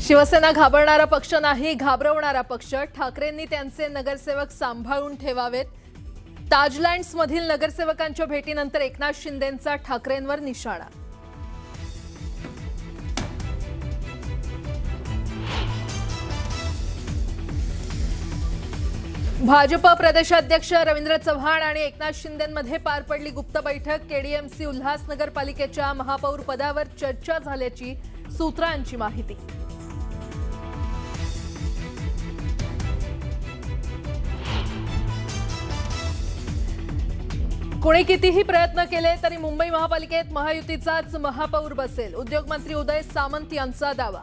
शिवसेना घाबरणारा पक्ष नाही, घाबरवणारा पक्ष. ठाकरेंनी त्यांचे नगरसेवक सांभाळून ठेवावेत. ताजलँड्समधील नगरसेवकांच्या भेटीनंतर एकनाथ शिंदेंचा ठाकरेंवर निशाणा. भाजप प्रदेशाध्यक्ष रवींद्र चव्हाण आणि एकनाथ शिंदेंमध्ये पार पडली गुप्त बैठक. केडीएमसी उल्हासनगर पालिकेच्या महापौर पदावर चर्चा झाल्याची सूत्रांची माहिती. कोणी कितीही प्रयत्न केले तरी मुंबई महापालिकेत महायुतीचाच महापौर बसेल, उद्योगमंत्री उदय सामंत यांचा दावा.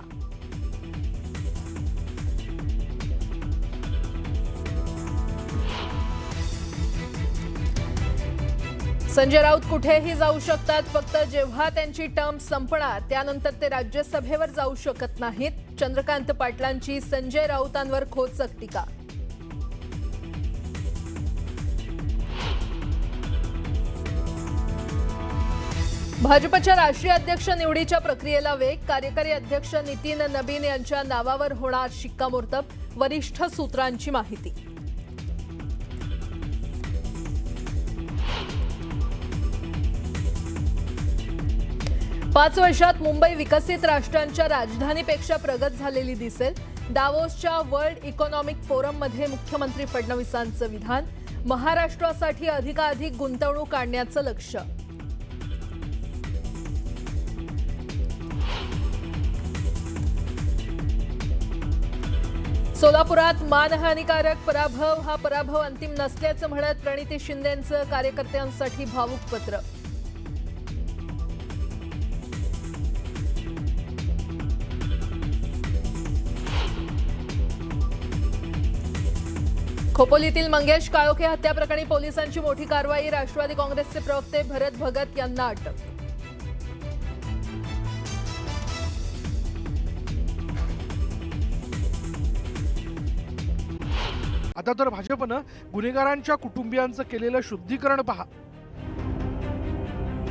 संजय राऊत कुठेही जाऊ शकतात, फक्त जेव्हा त्यांची टर्म संपणार त्यानंतर ते राज्यसभेवर जाऊ शकत नाहीत. चंद्रकांत पाटलांची संजय राऊतांवर खोचक टीका. भाजपच्या राष्ट्रीय अध्यक्ष निवडीच्या प्रक्रियेला वेग. कार्यकारी अध्यक्ष नितीन नबीन यांच्या नावावर होणार शिक्कामोर्तब, वरिष्ठ सूत्रांची माहिती. पाच वर्षात मुंबई विकसित राष्ट्रांच्या राजधानीपेक्षा प्रगत झालेली दिसेल. दावोसच्या वर्ल्ड इकॉनॉमिक फोरममध्ये मुख्यमंत्री फडणवीसांचं विधान. महाराष्ट्रासाठी अधिकाधिक गुंतवणूक आणण्याचं लक्ष्य. सोलापुरात मानहानीकारक पराभव. हा पराभव अंतिम नसल्याचं म्हणत प्रणिती शिंदेंचं कार्यकर्त्यांसाठी भावुक पत्र. खोपोलीतील मंगेश काळोखे हत्या प्रकरणी पोलिसांची मोठी कारवाई. राष्ट्रवादी काँग्रेसचे प्रवक्ते भरत भगत यांना अटक. आता तर भाजपनं गुन्हेगारांच्या कुटुंबियांचं केलेलं शुद्धीकरण पहा.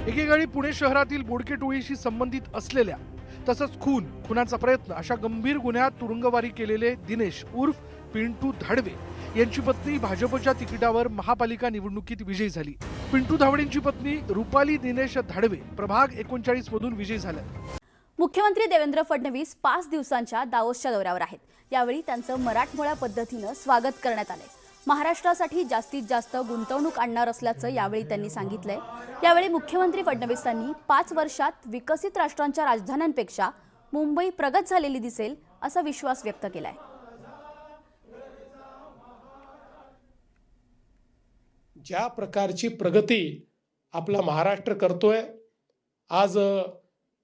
एकेकाळी पुणे शहरातील बोडके टोळीशी संबंधित असलेल्या तसंच खुनाचा प्रयत्न अशा गंभीर गुन्ह्यात तुरुंगवारी केलेले दिनेश उर्फ पिंटू धाडवे यांची पत्नी भाजपच्या तिकिटावर महापालिका निवडणुकीत विजयी झाली. पिंटू धावडेंची पत्नी रुपाली दिनेश धाडवे प्रभाग 39 मधून विजयी झाल्या. मुख्यमंत्री देवेंद्र फडणवीस 5 दिवसांच्या दावोसच्या दौऱ्यावर आहेत. यावेळी त्यांचं मराठमोळ्या पद्धतीनं स्वागत करण्यात आलंय. महाराष्ट्रासाठी जास्तीत जास्त गुंतवणूक आणणार असल्याचं यावेळी त्यांनी सांगितलंय. यावेळी मुख्यमंत्री फडणवीसांनी 5 वर्षात विकसित राष्ट्रांच्या राजधान्यांपेक्षा मुंबई प्रगत झालेली दिसेल असा विश्वास व्यक्त केलाय. ज्या प्रकारची प्रगती आपला महाराष्ट्र करतोय, आज $1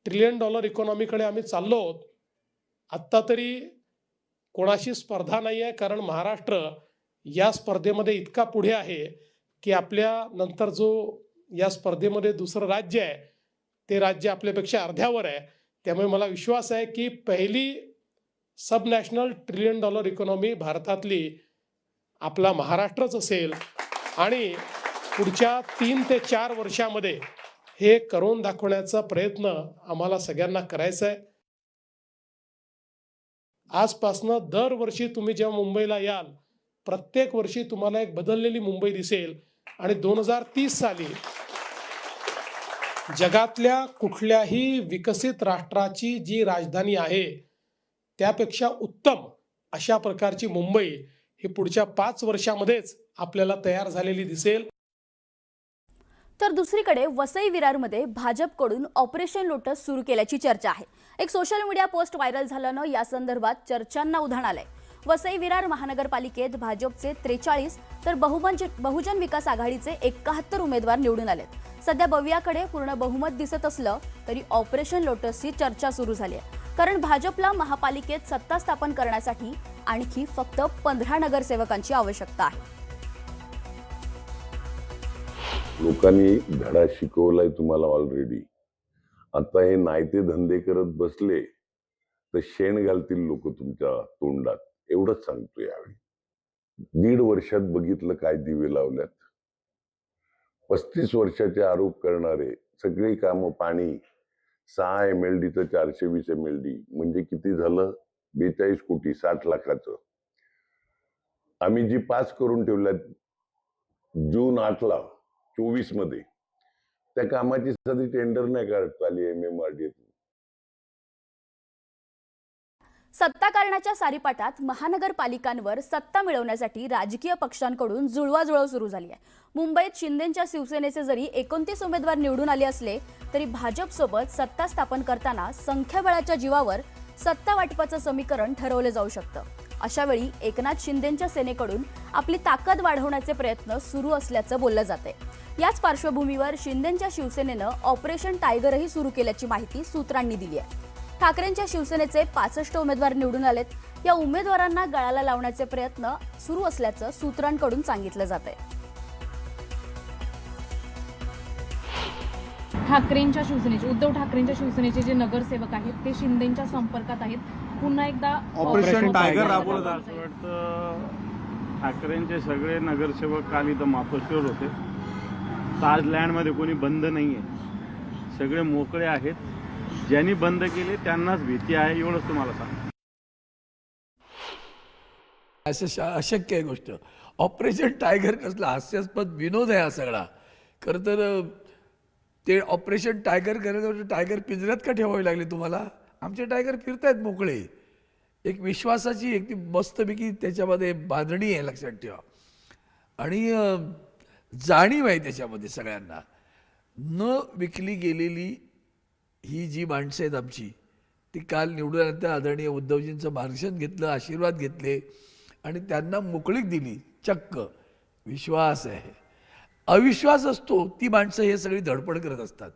ट्रिलियन इकॉनॉमीकडे आम्ही चाललो आहोत. आत्ता तरी कोणाशी स्पर्धा नाही आहे, कारण महाराष्ट्र या स्पर्धेमध्ये इतका पुढे आहे की आपल्या नंतर जो या स्पर्धेमध्ये दुसरं राज्य आहे ते राज्य आपल्यापेक्षा अर्ध्यावर आहे. त्यामुळे मला विश्वास आहे की पहिली सब नॅशनल $1 ट्रिलियन इकॉनॉमी भारतातली आपला महाराष्ट्रच असेल आणि पुढच्या 3 ते 4 वर्षामध्ये हे करून दाखवण्याचा प्रयत्न आम्हाला सगळ्यांना करायचा आहे. आजपासनं दरवर्षी तुम्ही जेव्हा मुंबईला याल, प्रत्येक वर्षी तुम्हाला एक बदललेली मुंबई दिसेल आणि 2030 साली जगातल्या कुठल्याही विकसित राष्ट्राची जी राजधानी आहे त्यापेक्षा उत्तम अशा प्रकारची मुंबई ही पुढच्या 5 वर्षामध्येच आपल्याला तयार झालेली दिसेल. तर दुसरीकडे वसई विरारमध्ये भाजपकडून ऑपरेशन लोटस सुरू केल्याची चर्चा आहे. एक सोशल मीडिया पोस्ट व्हायरल झाल्यानं या संदर्भात चर्चांना उधाण आलंय. वसई विरार महानगरपालिकेत भाजपचे 43 तर बहुजन विकास आघाडीचे 71 उमेदवार निवडून आलेत. सध्या बवियाकडे पूर्ण बहुमत दिसत असलं तरी ऑपरेशन लोटसची चर्चा सुरू झाली आहे. कारण भाजपला महापालिकेत सत्ता स्थापन करण्यासाठी आणखी फक्त 15 नगरसेवकांची आवश्यकता आहे. लोकांनी धडा शिकवलाय तुम्हाला ऑलरेडी. आता हे नायते धंदे करत बसले तर शेण घालतील लोक तुमच्या तोंडात, एवढंच सांगतो. यावेळी 1.5 वर्षात बघितलं काय दिवे लावल्यात. 35 वर्षाचे आरोप करणारे सगळी कामं, पाणी 6 MLD तर 420 MLD म्हणजे किती झालं? 42 कोटी 60 लाखाचं आम्ही जी पास करून ठेवल्या जून 8ला 24 मध्ये, त्या कामाची साधी टेंडर नाही काढता आली MMRDA. सत्ता करण्याच्या सारीपाटात महानगरपालिकांवर सत्ता मिळवण्यासाठी राजकीय पक्षांकडून जुळवाजुळव सुरू झाली आहे. मुंबईत शिंदेच्या शिवसेनेचे जरी 29 उमेदवार निवडून आले असले तरी भाजपसोबत सत्ता स्थापन करताना संख्याबळाच्या जीवावर सत्ता वाटपाचं समीकरण ठरवलं जाऊ शकतं. अशावेळी एकनाथ शिंदेच्या सेनेकडून आपली ताकद वाढवण्याचे प्रयत्न सुरू असल्याचं बोललं जातंय. याच पार्श्वभूमीवर शिंदेच्या शिवसेनेनं ऑपरेशन टायगरही सुरू केल्याची माहिती सूत्रांनी दिली आहे. ठाकरेंच्या शिवसेनेचे 65 उमेदवार निवडून आलेत. या उमेदवारांना गळाला लावण्याचे प्रयत्न सुरू असल्याचं सूत्रांकडून सांगितलं जातंय. ठाकरेंच्या शिवसेनेचे, उद्धव ठाकरेंच्या शिवसेनेचे जे नगरसेवक आहेत ते शिंदेच्या संपर्कात आहेत. पुन्हा एकदा ऑपरेशन टायगर राबवलं जातं. असं वाटतं ठाकरेंचे सगळे नगरसेवक काल इथं मातोश्रीवर होते. ताज लँडमध्ये कोणी बंद नाहीये, सगळे मोकळे आहेत. ज्यांनी बंद केले त्यांनाच भीती आहे, एवढंच तुम्हाला सांग. अशक्य आहे गोष्ट. ऑपरेशन टायगर कसला हास्यास्पद विनोद आहे हा सगळा. खरं तर ते ऑपरेशन टायगर करायचं, टायगर पिंजऱ्यात का ठेवावी लागली तुम्हाला? आमचे टायगर फिरतायत मोकळे. एक विश्वासाची एक मस्तपैकी त्याच्यामध्ये बांधणी आहे, लक्षात ठेवा. आणि जाणीव आहे त्याच्यामध्ये सगळ्यांना. न विकली गेलेली ही जी माणसं आहेत आमची, ती काल निवडून आल्यानंतर आदरणीय उद्धवजींचं मार्गदर्शन घेतलं, आशीर्वाद घेतले आणि त्यांना मोकळीक दिली. चक्क विश्वास आहे. अविश्वास असतो ती माणसं हे सगळी धडपड करत असतात.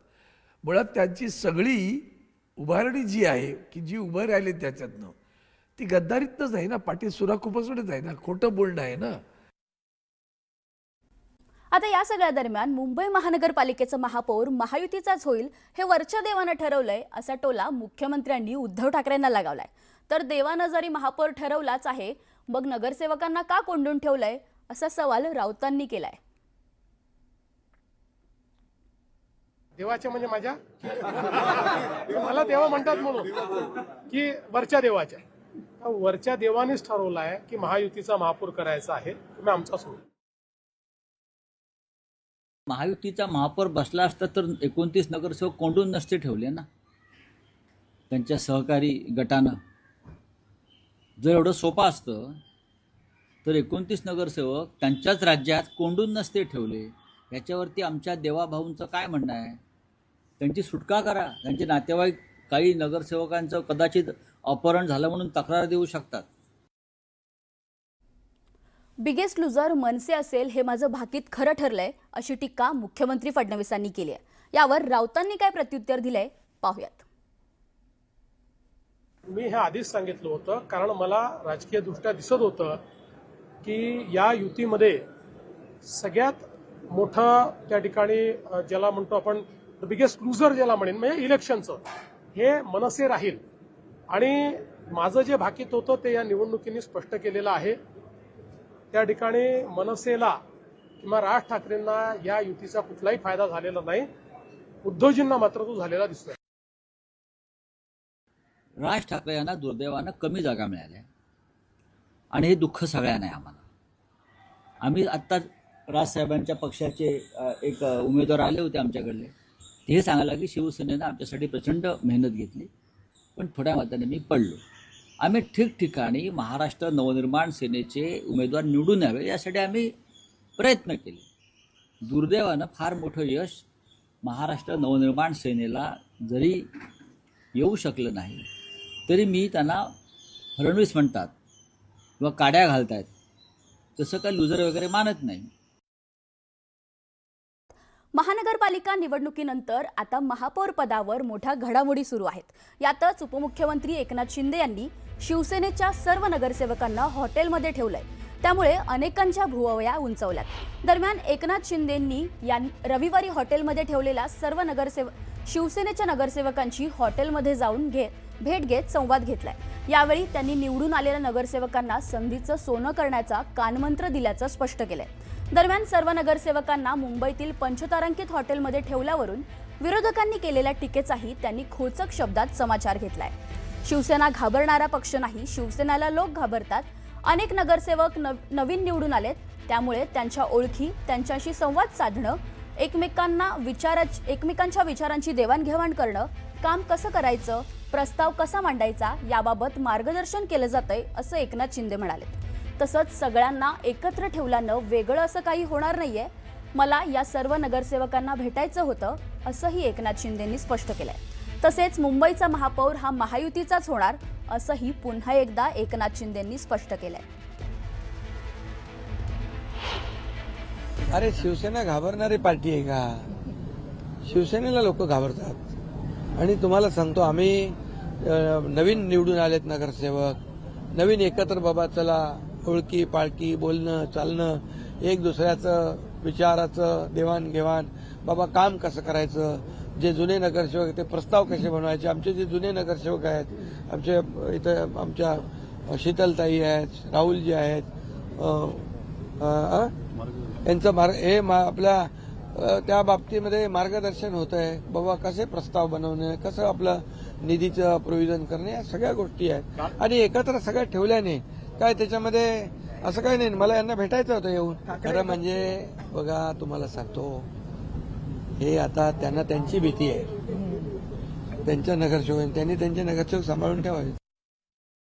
मुळात त्यांची सगळी उभारणी जी आहे की जी उभं राहिली त्याच्यातनं, ती गद्दारीतनंच आहे ना, पाठी सुराखुपसूनच आहे ना, खोटं बोलणं आहे ना. आता या सगळ्या दरम्यान मुंबई महानगरपालिकेचं महापौर महायुतीचाच होईल हे वरच्या देवानं ठरवलंय असा टोला मुख्यमंत्र्यांनी उद्धव ठाकरेंना लगावलाय. तर देवानं जरी महापौर ठरवलाच आहे, मग नगरसेवकांना का कोंडून ठेवलंय असा सवाल राऊतांनी केलाय. देवाचे म्हणजे माझ्या मला देवा म्हणतात म्हणून की वरच्या देवाच्या, वरच्या देवानेच ठरवलं आहे की महायुतीचा महापौर करायचा आहे, तुम्ही आमचा सोड. महायुतीचा महापौर बसला असता तर 29 नगरसेवक कोंडून नसते ठेवले ना त्यांच्या सहकारी गटानं. जर एवढं सोपं असतं तर 29 नगरसेवक त्यांच्याच राज्यात कोंडून नसते ठेवले. याच्यावरती आमच्या देवाभाऊंचं काय म्हणणं आहे? त्यांची सुटका करा. त्यांचे नातेवाईक काही नगरसेवकांचं कदाचित अपहरण झालं म्हणून तक्रार देऊ शकतात. बिगेस्ट लुझर मनसे असेल हे माझं भाकीत खरं ठरलंय अशी टीका मुख्यमंत्री फडणवीसांनी केली आहे. यावर राऊतांनी काय प्रत्युत्तर दिलंय पाहूयात. मी हे आधीच सांगितलं होतं, कारण मला राजकीय दृष्ट्या दिसत होतं की या युतीमध्ये सगळ्यात मोठं त्या ठिकाणी ज्याला म्हणतो आपण बिगेस्ट लुझर ज्याला म्हणेन म्हणजे इलेक्शनचं, हे मनसे राहील. आणि माझं जे भाकीत होतं ते या निवडणुकीने स्पष्ट केलेलं आहे. त्या ठिकाणी मनसेला किंवा राज ठाकरेंना या युतीचा कुठलाही फायदा झालेला नाही. उद्धवजींना मात्र तो झालेला दिसतोय. राज ठाकरे यांना दुर्दैवानं कमी जागा मिळाल्या आणि हे दुःख सगळ्यांना आहे आम्हाला. आम्ही आत्ता राजसाहेबांच्या पक्षाचे एक उमेदवार आले होते आमच्याकडले, ते सांगायला की शिवसेनेनं आमच्यासाठी प्रचंड मेहनत घेतली पण थोड्या मताने मी पडलो. आम्ही ठिकठिकाणी महाराष्ट्र नवनिर्माण सेनेचे उमेदवार निवडून यावे यासाठी आम्ही प्रयत्न केले. दुर्दैवानं फार मोठं यश महाराष्ट्र नवनिर्माण सेनेला जरी येऊ शकलं नाही तरी मी त्यांना फडणवीस म्हणतात किंवा काड्या घालतायत तसं काय लुजर वगैरे मानत नाही. महानगरपालिका निवडणुकीनंतर आता महापौर पदावर मोठ्या घडामोडी सुरू आहेत. यातच उपमुख्यमंत्री एकनाथ शिंदे यांनी शिवसेनेच्या सर्व नगरसेवकांना हॉटेलमध्ये ठेवलंय. त्यामुळे अनेकांच्या भुवया उंचावल्यात. दरम्यान एकनाथ शिंदेंनी रविवारी हॉटेलमध्ये ठेवलेल्या सर्व शिवसेनेच्या नगरसेवकांची हॉटेलमध्ये जाऊन भेट घेत संवाद घेतलाय. यावेळी त्यांनी निवडून आलेल्या नगरसेवकांना संधीचं सोनं करण्याचा कानमंत्र दिल्याचं स्पष्ट केलंय. दरम्यान सर्व नगरसेवकांना मुंबईतील पंचतारांकित हॉटेलमध्ये ठेवल्यावरून विरोधकांनी केलेल्या टीकेचाही त्यांनी खोचक शब्दात समाचार घेतलाय. शिवसेना घाबरणारा पक्ष नाही, शिवसेनेला लोक घाबरतात. अनेक नगरसेवक नवीन निवडून आलेत, त्यामुळे त्यांच्या ओळखी, त्यांच्याशी संवाद साधणं, एकमेकांच्या विचारांची देवाणघेवाण करणं, काम कसं करायचं, प्रस्ताव कसा मांडायचा याबाबत मार्गदर्शन केलं जातंय असं एकनाथ शिंदे म्हणाले. तसंच सगळ्यांना एकत्र ठेवल्यानं वेगळं असं काही होणार नाहीये. मला या सर्व नगरसेवकांना भेटायचं होतं असंही एकनाथ शिंदेंनी स्पष्ट केलंय. तसेच मुंबईचा महापौर हा महायुतीचाच होणार असंही पुन्हा एकदा एकनाथ शिंदेंनी स्पष्ट केलंय. अरे शिवसेना घाबरणारी पार्टी आहे का? शिवसेनेला लोक घाबरतात. आणि तुम्हाला सांगतो, आम्ही नवीन निवडून आलेत नगरसेवक, नवीन एकत्र बाबा चला ओळखी पाळखी बोलणं चालणं, एक दुसऱ्याचं विचाराचं देवाणघेवाण, बाबा काम कसं करायचं, जे जुने नगरसेवक ते प्रस्ताव कसे बनवायचे. आमचे जे जुने नगरसेवक आहेत, आमचे इथं आमच्या शीतलताई आहेत, राहुलजी आहेत, यांचं आपल्या त्या बाबतीमध्ये मार्गदर्शन होत आहे. बाबा कसे प्रस्ताव बनवणे, कसं आपलं निधीचं प्रोव्हिजन करणे, या सगळ्या गोष्टी आहेत. आणि एकत्र सगळ्या ठेवल्याने काय त्याच्यामध्ये असं काही नाही. मला यांना भेटायचं होतं येऊन. खरं म्हणजे बघा तुम्हाला सांगतो, हे आता त्यांना त्यांची भीती आहे, त्यांच्या नगरसेवक त्यांनी त्यांचे नगरसेवक सांभाळून ठेवावे.